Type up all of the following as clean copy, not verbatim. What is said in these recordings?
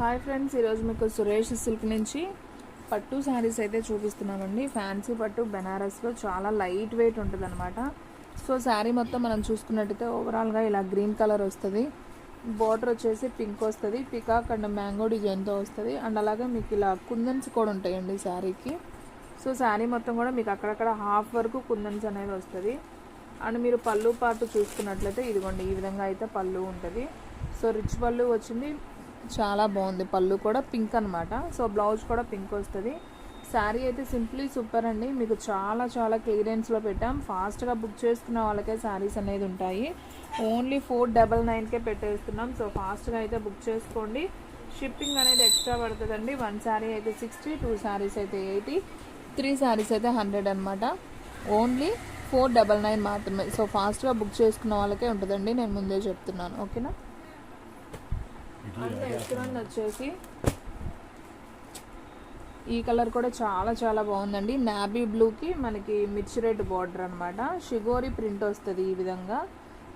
Hi friends, ఈరోజు మీకు Suresh silk నుంచి పట్టు శారీస్ అయితే చూపిస్తున్నామండి. ఫ్యాన్సీ పట్టు బెనారస్లో చాలా లైట్ వెయిట్ ఉంటుంది అనమాట. సో శారీ మొత్తం మనం చూసుకున్నట్టయితే ఓవరాల్గా ఇలా గ్రీన్ కలర్ వస్తుంది. బార్డర్ వచ్చేసి పింక్ వస్తుంది, పికాక్ అండ్ మ్యాంగో డిజైన్తో వస్తుంది. అండ్ అలాగే మీకు ఇలా కుందన్స్ కూడా ఉంటాయండి శారీకి. సో శారీ మొత్తం కూడా మీకు అక్కడక్కడ హాఫ్ వరకు కుందన్స్ అనేది వస్తుంది. అండ్ మీరు పళ్ళు పార్ట్ చూసుకున్నట్లయితే ఇదిగోండి, ఈ విధంగా అయితే పళ్ళు ఉంటుంది. సో రిచ్ పళ్ళు వచ్చింది, చాలా బాగుంది. పళ్ళు కూడా పింక్ అనమాట. సో బ్లౌజ్ కూడా పింక్ వస్తుంది. శారీ అయితే సింప్లీ సూపర్ అండి. మీకు చాలా చాలా క్లియరెన్స్లో పెట్టాం. ఫాస్ట్గా బుక్ చేసుకున్న వాళ్ళకే శారీస్ అనేది ఉంటాయి. ఓన్లీ 499కే పెట్టేస్తున్నాం. సో ఫాస్ట్గా అయితే బుక్ చేసుకోండి. షిప్పింగ్ అనేది ఎక్స్ట్రా పడుతుందండి. 1 శారీ అయితే 60, 2 శారీస్ అయితే 80, 3 శారీస్ అయితే 100 అనమాట. ఓన్లీ 499 మాత్రమే. సో ఫాస్ట్గా బుక్ చేసుకున్న వాళ్ళకే ఉంటుందండి, నేను ముందే చెప్తున్నాను. ఓకేనా. నెక్స్ట్ వన్ వచ్చేసి ఈ కలర్ కూడా చాలా చాలా బాగుందండి. నాబీ బ్లూకి మనకి మిర్చి రెడ్ బార్డర్ అనమాట. షిగోరి ప్రింట్ వస్తుంది ఈ విధంగా.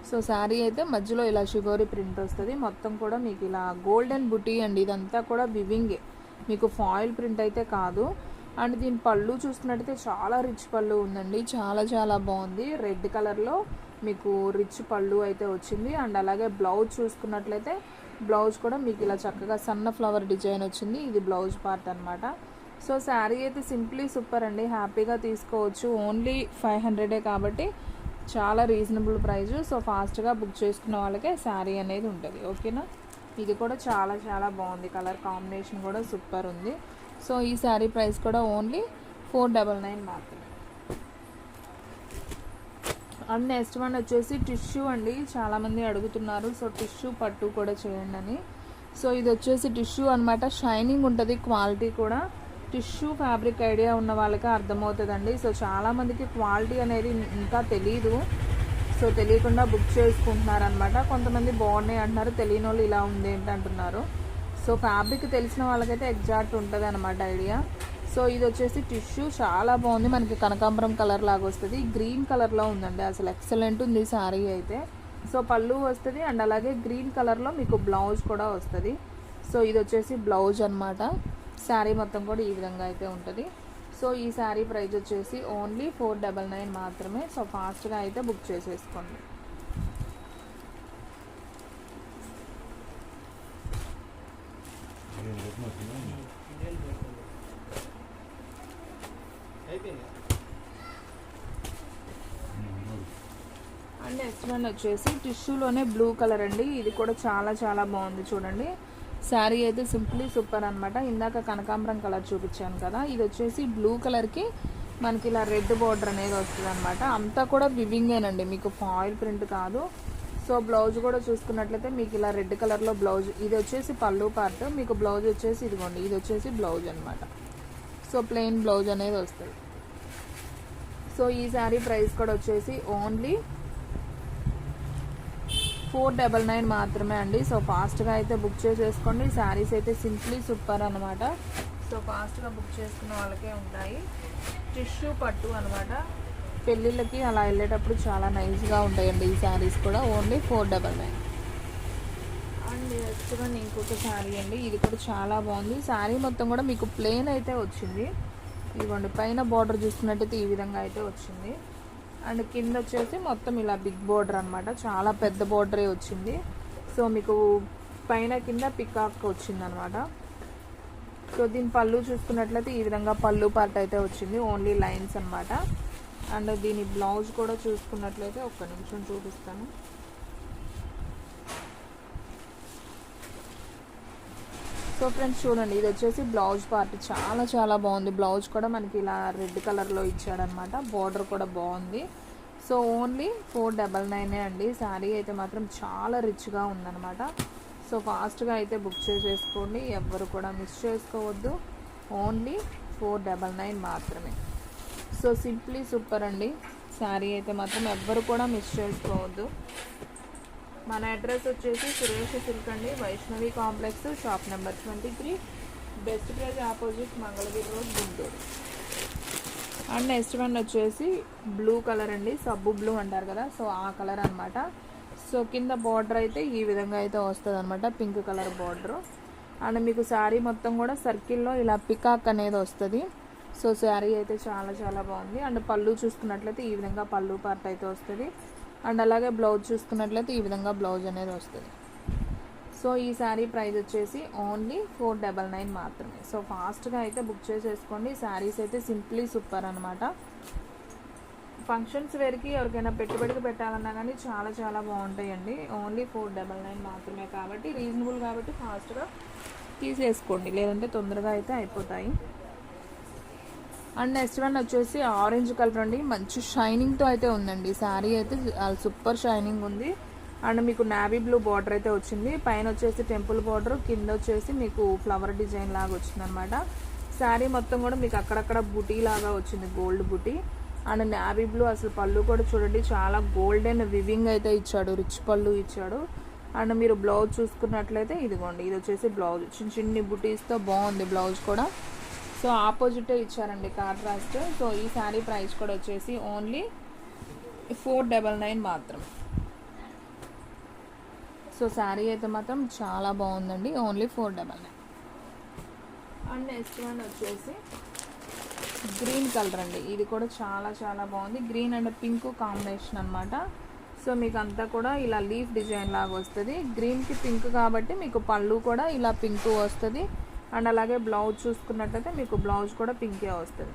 సో శారీ అయితే మధ్యలో ఇలా షిగోరి ప్రింట్ వస్తుంది. మొత్తం కూడా మీకు ఇలా గోల్డెన్ బుటీ అండి. ఇదంతా కూడా వివింగే, మీకు ఫాయిల్ ప్రింట్ అయితే కాదు. అండ్ దీని పళ్ళు చూసుకున్నట్టయితే చాలా రిచ్ పళ్ళు ఉందండి. చాలా చాలా బాగుంది. రెడ్ కలర్లో మీకు రిచ్ పళ్ళు అయితే వచ్చింది. అండ్ అలాగే బ్లౌజ్ చూసుకున్నట్లయితే బ్లౌజ్ కూడా మీకు ఇలా చక్కగా సన్న ఫ్లవర్ డిజైన్ వచ్చింది. ఇది బ్లౌజ్ పార్ట్ అనమాట. సో శారీ అయితే సింప్లీ సూపర్ అండి, హ్యాపీగా తీసుకోవచ్చు. ఓన్లీ 500 కాబట్టి చాలా రీజనబుల్ ప్రైస్. సో ఫాస్ట్గా బుక్ చేసుకున్న వాళ్ళకే శారీ అనేది ఉంటుంది. ఓకేనా. ఇది కూడా చాలా చాలా బాగుంది. కలర్ కాంబినేషన్ కూడా సూపర్ ఉంది. సో ఈ శారీ ప్రైస్ కూడా ఓన్లీ 499 మాత్రమే. అండ్ నెక్స్ట్ వన్ వచ్చేసి టిష్యూ అండి. చాలామంది అడుగుతున్నారు సో టిష్యూ పట్టు కూడా చేయండి అని. సో ఇది వచ్చేసి టిష్యూ అనమాట. షైనింగ్ ఉంటుంది, క్వాలిటీ కూడా. టిష్యూ ఫ్యాబ్రిక్ ఐడియా ఉన్న వాళ్ళకి అర్థమవుతుందండి. సో చాలామందికి క్వాలిటీ అనేది ఇంకా తెలీదు. సో తెలియకుండా బుక్ చేసుకుంటున్నారనమాట. కొంతమంది బాగున్నాయి అంటున్నారు, తెలియని వాళ్ళు ఇలా ఉంది ఏంటి అంటున్నారు. సో ఫ్యాబ్రిక్ తెలిసిన వాళ్ళకైతే ఎగ్జాక్ట్ ఉంటుంది అనమాట ఐడియా. సో ఇది వచ్చేసి టిష్యూ చాలా బాగుంది. మనకి కనకాంబరం కలర్ లాగా వస్తుంది. గ్రీన్ కలర్లో ఉందండి, అసలు ఎక్సలెంట్ ఉంది శారీ అయితే. సో పళ్ళు వస్తుంది అండ్ అలాగే గ్రీన్ కలర్లో మీకు బ్లౌజ్ కూడా వస్తుంది. సో ఇది వచ్చేసి బ్లౌజ్ అనమాట. శారీ మొత్తం కూడా ఈ విధంగా అయితే ఉంటుంది. సో ఈ శారీ ప్రైస్ వచ్చేసి ఓన్లీ 499 మాత్రమే. సో ఫాస్ట్గా అయితే బుక్ చేసేసుకోండి. అండ్ నెక్స్ట్ వన్ వచ్చేసి టిష్యూలోనే బ్లూ కలర్ అండి. ఇది కూడా చాలా చాలా బాగుంది చూడండి. శారీ అయితే సింప్లీ సూపర్ అనమాట. ఇందాక కనకాంబరం కలర్ చూపించాను కదా, ఇది వచ్చేసి బ్లూ కలర్కి మనకి ఇలా రెడ్ బార్డర్ అనేది వస్తుంది అనమాట. అంతా కూడా వివింగేనండి, మీకు ఫాయిల్ ప్రింట్ కాదు. సో బ్లౌజ్ కూడా చూసుకున్నట్లయితే మీకు ఇలా రెడ్ కలర్లో బ్లౌజ్. ఇది వచ్చేసి పళ్ళు పార్ట్. మీకు బ్లౌజ్ వచ్చేసి ఇదిగోండి, ఇది వచ్చేసి బ్లౌజ్ అనమాట. సో ప్లెయిన్ బ్లౌజ్ అనేది వస్తుంది. సో ఈ శారీ ప్రైస్ కూడా వచ్చేసి ఓన్లీ 499 మాత్రమే అండి. సో ఫాస్ట్గా అయితే బుక్ చేసేసుకోండి. శారీస్ అయితే సింప్లీ సూపర్ అనమాట. సో ఫాస్ట్గా బుక్ చేసుకున్న వాళ్ళకే ఉంటాయి. టిష్యూ పట్టు అనమాట. పెళ్ళిళ్ళకి అలా వెళ్ళేటప్పుడు చాలా నైస్గా ఉంటాయండి ఈ శారీస్ కూడా. ఓన్లీ 499. అండ్ నెక్స్ట్ వన్ ఇంకొక శారీ అండి. ఇది కూడా చాలా బాగుంది. శారీ మొత్తం కూడా మీకు ప్లెయిన్ అయితే వచ్చింది. ఇదిగోండి, పైన బార్డర్ చూసుకున్నట్టయితే ఈ విధంగా అయితే వచ్చింది. అండ్ కింద వచ్చేసి మొత్తం ఇలా బిగ్ బార్డర్ అనమాట. చాలా పెద్ద బార్డరే వచ్చింది. సో మీకు పైన కింద పికాక్ వచ్చింది అనమాట. సో దీని పళ్ళు చూసుకున్నట్లయితే ఈ విధంగా పళ్ళు పార్ట్ అయితే వచ్చింది. ఓన్లీ లైన్స్ అనమాట. అండ్ దీని బ్లౌజ్ కూడా చూసుకున్నట్లయితే ఒక్క నిమిషం చూపిస్తాను. సో ఫ్రెండ్స్ చూడండి, ఇది వచ్చేసి బ్లౌజ్ పార్ట్. చాలా చాలా బాగుంది. బ్లౌజ్ కూడా మనకి ఇలా రెడ్ కలర్లో ఇచ్చాడనమాట. బార్డర్ కూడా బాగుంది. సో ఓన్లీ 499 అండి. శారీ అయితే మాత్రం చాలా రిచ్గా ఉందన్నమాట. సో ఫాస్ట్గా అయితే బుక్ చేసేసుకోండి, ఎవ్వరు కూడా మిస్ చేసుకోవద్దు. ఓన్లీ 499 మాత్రమే. సో సింప్లీ సూపర్ అండి. శారీ అయితే మాత్రం ఎవ్వరు కూడా మిస్ చేసుకోవద్దు. మన అడ్రస్ వచ్చేసి సురేష్ సిల్క్ అండి, Vaishnavi complex, shop number 23, best praise opposite, Mangalagiri road, Guntur. And next one వచ్చేసి బ్లూ కలర్ అండి. సబ్బు బ్లూ అంటారు కదా, సో ఆ కలర్ అనమాట. సో కింద బార్డర్ అయితే ఈ విధంగా అయితే వస్తుంది అనమాట, పింక్ కలర్ బార్డర్. అండ్ మీకు శారీ మొత్తం కూడా సర్కిల్లో ఇలా పికాక్ అనేది వస్తుంది. సో శారీ అయితే చాలా చాలా బాగుంది. అండ్ పళ్ళు చూసుకున్నట్లయితే ఈ విధంగా పళ్ళు పార్ట్ అయితే వస్తుంది. అండ్ అలాగే బ్లౌజ్ చూసుకున్నట్లయితే ఈ విధంగా బ్లౌజ్ అనేది వస్తుంది. సో ఈ శారీ ప్రైస్ వచ్చేసి ఓన్లీ 499 మాత్రమే. సో ఫాస్ట్గా అయితే బుక్ చేసేసుకోండి. శారీస్ అయితే సింప్లీ సూపర్ అనమాట. ఫంక్షన్స్ వేర్కి ఎవరికైనా పెట్టుబడికి పెట్టాలన్నా కానీ చాలా చాలా బాగుంటాయండి. ఓన్లీ 499 మాత్రమే కాబట్టి రీజనబుల్ కాబట్టి ఫాస్ట్గా తీసేసుకోండి, లేదంటే తొందరగా అయితే అయిపోతాయి. అండ్ నెక్స్ట్ వన్ వచ్చేసి ఆరెంజ్ కలర్ అండి. మంచి షైనింగ్తో అయితే ఉందండి. శారీ అయితే సూపర్ షైనింగ్ ఉంది. అండ్ మీకు నావీ బ్లూ బార్డర్ అయితే వచ్చింది. పైన వచ్చేసి టెంపుల్ బార్డర్, కింద వచ్చేసి మీకు ఫ్లవర్ డిజైన్ లాగా వచ్చింది అనమాట. శారీ మొత్తం కూడా మీకు అక్కడక్కడ బుటీ లాగా వచ్చింది, gold buti. And navy blue అసలు పళ్ళు కూడా చూడండి చాలా గోల్డెన్ వివింగ్ అయితే ఇచ్చాడు, రిచ్ పళ్ళు ఇచ్చాడు. అండ్ మీరు బ్లౌజ్ చూసుకున్నట్లయితే ఇదిగోండి, ఇది వచ్చేసి బ్లౌజ్ చిన్న చిన్ని బుటీస్తో బాగుంది బ్లౌజ్ కూడా. సో ఆపోజిటే ఇచ్చారండి కాంట్రాస్ట్. సో ఈ శారీ ప్రైస్ కూడా వచ్చేసి ఓన్లీ 499 మాత్రమే. సో శారీ అయితే మాత్రం చాలా బాగుందండి, ఓన్లీ 499. అండ్ నెక్స్ట్ వన్ వచ్చేసి గ్రీన్ కలర్ అండి. ఇది కూడా చాలా చాలా బాగుంది. గ్రీన్ అండ్ పింక్ కాంబినేషన్ అనమాట. సో మీకు అంతా కూడా ఇలా లీఫ్ డిజైన్ లాగా వస్తుంది. గ్రీన్కి పింక్ కాబట్టి మీకు పళ్ళు కూడా ఇలా పింక్ వస్తుంది. అండ్ అలాగే బ్లౌజ్ చూసుకున్నట్లయితే మీకు బ్లౌజ్ కూడా పింకే వస్తుంది.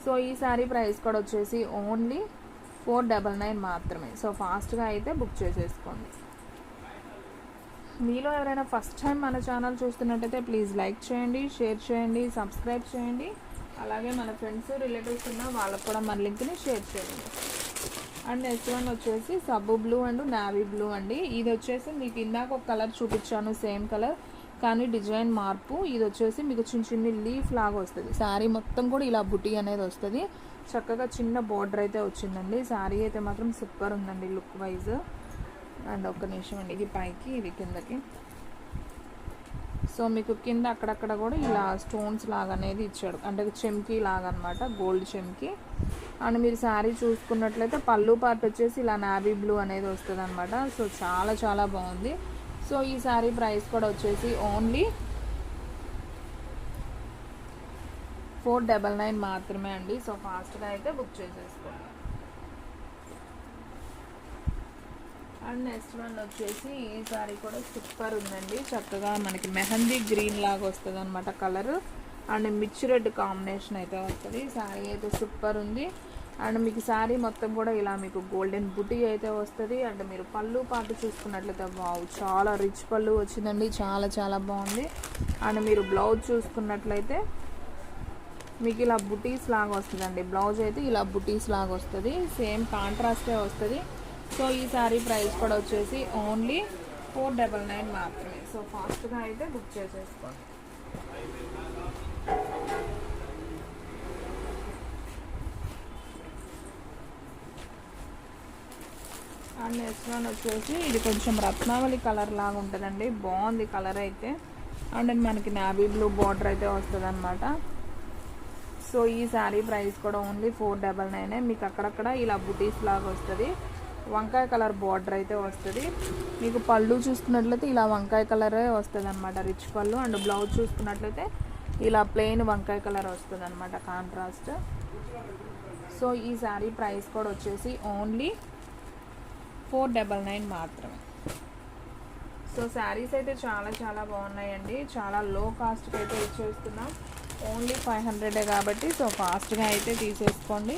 సో ఈ శారీ ప్రైస్ కూడా వచ్చేసి ఓన్లీ 499 మాత్రమే. సో ఫాస్ట్గా అయితే బుక్ చేసేసుకోండి. మీలో ఎవరైనా ఫస్ట్ టైం మన ఛానల్ చూస్తున్నట్టయితే ప్లీజ్ లైక్ చేయండి, షేర్ చేయండి, సబ్స్క్రైబ్ చేయండి. అలాగే మన ఫ్రెండ్స్ రిలేటివ్స్ ఉన్న వాళ్ళకు కూడా మన లింక్ని షేర్ చేయండి. అండ్ నెక్స్ట్ వన్ వచ్చేసి సబ్బు బ్లూ అండ్ నావీ బ్లూ అండి. ఇది వచ్చేసి మీకు ఇందాక ఒక కలర్ చూపించాను, సేమ్ కలర్ కానీ డిజైన్ మార్పు. ఇది వచ్చేసి మీకు చిన్న చిన్ని లీఫ్ లాగా వస్తుంది. శారీ మొత్తం కూడా ఇలా బుటీ అనేది వస్తుంది. చక్కగా చిన్న బార్డర్ అయితే వచ్చిందండి. శారీ అయితే మాత్రం సూపర్ ఉందండి లుక్ వైజ్. అండ్ ఒక్క నిమిషం అండి, ఇది పైకి ఇది కిందకి. సో మీకు కింద అక్కడక్కడ కూడా ఇలా స్టోన్స్ లాగా అనేది ఇచ్చాడు, అంటే చెమ్కీ లాగా అనమాట, గోల్డ్ చెమ్కీ. అండ్ మీరు శారీ చూసుకున్నట్లయితే పళ్ళు పార్ట్ వచ్చేసి ఇలా నావీ బ్లూ అనేది వస్తుంది అనమాట. సో చాలా చాలా బాగుంది. సో ఈ శారీ ప్రైస్ కూడా వచ్చేసి ఓన్లీ 499 మాత్రమే అండి. సో ఫాస్ట్గా అయితే బుక్ చేసేసుకోండి. అండ్ నెక్స్ట్ వన్ వచ్చేసి ఈ శారీ కూడా సూపర్ ఉందండి. చక్కగా మనకి మెహందీ గ్రీన్ లాగా వస్తుంది అనమాట కలర్. అండ్ మిర్చి రెడ్ కాంబినేషన్ అయితే వస్తుంది. శారీ అయితే సూపర్ ఉంది. అండ్ మీకు శారీ మొత్తం కూడా ఇలా మీకు గోల్డెన్ బుటీ అయితే వస్తుంది. అండ్ మీరు పళ్ళు పాటు చూసుకున్నట్లయితే వావ్ చాలా రిచ్ పళ్ళు వచ్చిందండి, చాలా చాలా బాగుంది. అండ్ మీరు బ్లౌజ్ చూసుకున్నట్లయితే మీకు ఇలా బుటీస్ లాగా వస్తుందండి. బ్లౌజ్ అయితే ఇలా బుటీస్ లాగా వస్తుంది, సేమ్ కాంట్రాస్టే వస్తుంది. సో ఈ శారీ ప్రైస్ కూడా వచ్చేసి ఓన్లీ 499 మాత్రమే. సో ఫాస్ట్గా అయితే బుక్ చేసేసుకోండి. అండ్ నెక్స్ట్ వన్ వచ్చేసి ఇది కొంచెం రత్నావళి కలర్ లాగా ఉంటుందండి, బాగుంది కలర్ అయితే. అండ్ మనకి నావీ బ్లూ బార్డర్ అయితే వస్తుంది అనమాట. సో ఈ శారీ ప్రైస్ కూడా ఓన్లీ 499. మీకు అక్కడక్కడ ఇలా బుటీస్ లాగా వస్తుంది, వంకాయ కలర్ బార్డర్ అయితే వస్తుంది. మీకు పళ్ళు చూసుకున్నట్లయితే ఇలా వంకాయ కలరే వస్తుంది అనమాట, రిచ్ పళ్ళు. అండ్ బ్లౌజ్ చూసుకున్నట్లయితే ఇలా ప్లెయిన్ వంకాయ కలర్ వస్తుంది అనమాట, కాంట్రాస్ట్. సో ఈ శారీ ప్రైస్ కూడా వచ్చేసి ఓన్లీ 499 మాత్రమే. సో శారీస్ అయితే చాలా చాలా బాగున్నాయండి, చాలా లో కాస్ట్కి అయితే ఇచ్చేస్తున్నాం. ఓన్లీ 500 కాబట్టి సో ఫాస్ట్గా అయితే తీసేసుకోండి.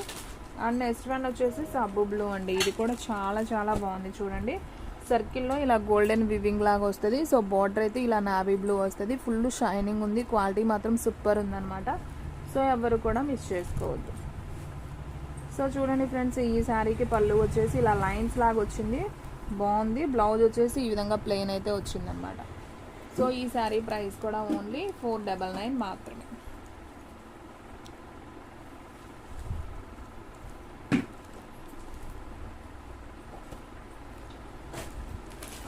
అండ్ నెక్స్ట్ వన్ వచ్చేసి సబ్బు బ్లూ అండి. ఇది కూడా చాలా చాలా బాగుంది చూడండి. సర్కిల్లో ఇలా గోల్డెన్ వివింగ్ లాగా వస్తుంది. సో బార్డర్ అయితే ఇలా నావీ బ్లూ వస్తుంది. ఫుల్ షైనింగ్ ఉంది, క్వాలిటీ మాత్రం సూపర్ ఉందన్నమాట. సో ఎవరు కూడా మిస్ చేసుకోవద్దు. సో చూడండి ఫ్రెండ్స్, ఈ శారీకి పళ్ళు వచ్చేసి ఇలా లైన్స్ లాగా వచ్చింది, బాగుంది. బ్లౌజ్ వచ్చేసి ఈ విధంగా ప్లెయిన్ అయితే వచ్చిందనమాట. సో ఈ శారీ ప్రైస్ కూడా ఓన్లీ 499 మాత్రమే.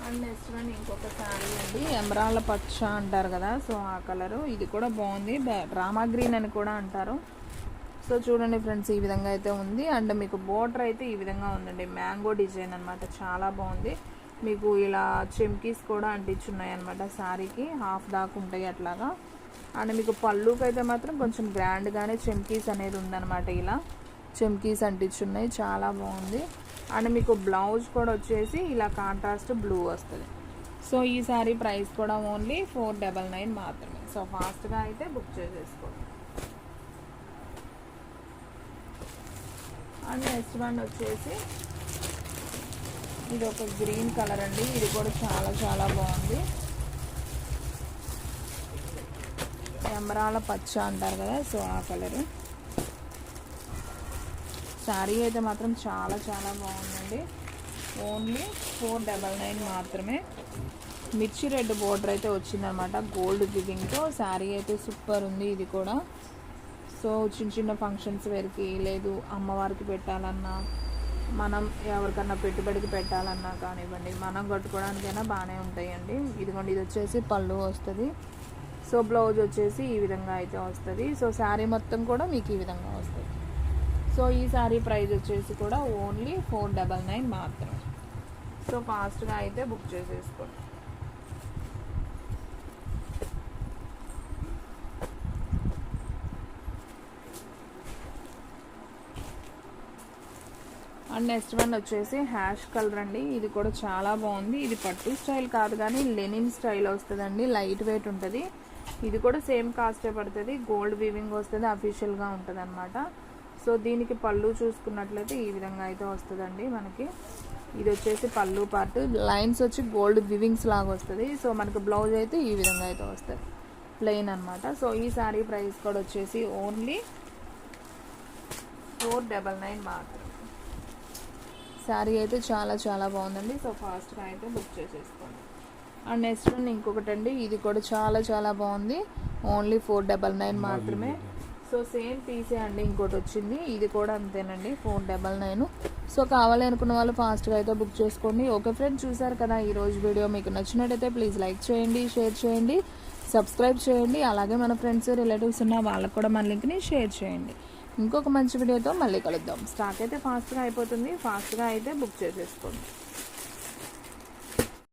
అండ్ నెక్స్ట్ వన్ ఇంకొక శారీ అండి, ఎమరాల్డ్ పచ్చ అంటారు కదా, సో ఆ కలరు. ఇది కూడా బాగుంది, రామా గ్రీన్ అని కూడా అంటారు. సో చూడండి ఫ్రెండ్స్, ఈ విధంగా అయితే ఉంది. అండ్ మీకు బోర్డర్ అయితే ఈ విధంగా ఉందండి, మ్యాంగో డిజైన్ అనమాట, చాలా బాగుంది. మీకు ఇలా చెమ్కీస్ కూడా అంటించున్నాయి అనమాట. శారీకి హాఫ్ దాకా ఉంటాయి అట్లాగా. అండ్ మీకు పళ్ళుకి అయితే మాత్రం కొంచెం గ్రాండ్గానే చెమ్కీస్ అనేది ఉందన్నమాట. ఇలా చెమ్కీస్ అంటించున్నాయి, చాలా బాగుంది. అండ్ మీకు బ్లౌజ్ కూడా వచ్చేసి ఇలా కాంట్రాస్ట్ బ్లూ వస్తుంది. సో ఈ శారీ ప్రైస్ కూడా ఓన్లీ 499 మాత్రమే. సో ఫాస్ట్గా అయితే బుక్ చేసేసుకోండి. అండ్ నెక్స్ట్ వన్ వచ్చేసి ఇది ఒక గ్రీన్ కలర్ అండి. ఇది కూడా చాలా చాలా బాగుంది. ఎమరాల పచ్చ అంటారు కదా, సో ఆ కలర్. శారీ అయితే మాత్రం చాలా చాలా బాగుందండి. ఓన్లీ 499 మాత్రమే. మిర్చి రెడ్ బోర్డర్ అయితే వచ్చిందనమాట గోల్డ్ వివింగ్తో. శారీ అయితే సూపర్ ఉంది ఇది కూడా. సో చిన్న చిన్న ఫంక్షన్స్ వేరికి, లేదు అమ్మవారికి పెట్టాలన్నా, మనం ఎవరికన్నా పెట్టుబడికి పెట్టాలన్నా కానివ్వండి, మనం కట్టుకోవడానికైనా బాగానే ఉంటాయండి. ఇదిగోండి, ఇది వచ్చేసి పళ్ళు వస్తుంది. సో బ్లౌజ్ వచ్చేసి ఈ విధంగా అయితే వస్తుంది. సో శారీ మొత్తం కూడా మీకు ఈ విధంగా వస్తుంది. సో ఈ శారీ ప్రైస్ వచ్చేసి కూడా ఓన్లీ 499 మాత్రమే. సో ఫాస్ట్గా అయితే బుక్ చేసేసుకోండి. అండ్ నెక్స్ట్ వన్ వచ్చేసి హ్యాష్ కలర్ అండి. ఇది కూడా చాలా బాగుంది. ఇది పట్టు స్టైల్ కాదు కానీ లెనిన్ స్టైల్ వస్తుందండి. లైట్ వెయిట్ ఉంటుంది. ఇది కూడా సేమ్ కాస్టే పడుతుంది. గోల్డ్ వీవింగ్ వస్తుంది, అఫీషియల్గా ఉంటుంది అనమాట. సో దీనికి పళ్ళు చూసుకున్నట్లయితే ఈ విధంగా అయితే వస్తుందండి మనకి. ఇది వచ్చేసి పళ్ళు పార్ట్, లైన్స్ వచ్చి గోల్డ్ వివింగ్స్ లాగా వస్తుంది. సో మనకి బ్లౌజ్ అయితే ఈ విధంగా అయితే వస్తుంది, ప్లెయిన్ అనమాట. సో ఈ శారీ ప్రైస్ కూడా వచ్చేసి ఓన్లీ 499 మాత్రమే. శారీ అయితే చాలా చాలా బాగుందండి. సో ఫాస్ట్గా అయితే బుక్ చేసేసుకోండి. అండ్ నెక్స్ట్ వన్ ఇంకొకటి అండి. ఇది కూడా చాలా చాలా బాగుంది. ఓన్లీ 499 మాత్రమే. సో సేమ్ పీసే అండి ఇంకోటి వచ్చింది. ఇది కూడా అంతేనండి, 499. సో కావాలి అనుకున్న వాళ్ళు ఫాస్ట్గా అయితే బుక్ చేసుకోండి. ఓకే ఫ్రెండ్స్, చూసారు కదా ఈరోజు వీడియో. మీకు నచ్చినట్టయితే ప్లీజ్ లైక్ చేయండి, షేర్ చేయండి, సబ్స్క్రైబ్ చేయండి. అలాగే మన ఫ్రెండ్స్ రిలేటివ్స్ ఉన్న వాళ్ళకు కూడా మన లింక్ని షేర్ చేయండి. ఇంకొక మంచి వీడియోతో మళ్ళీ కలుద్దాం. స్టాక్ అయితే ఫాస్ట్గా అయిపోతుంది. ఫాస్ట్గా అయితే బుక్ చేసేసుకోండి.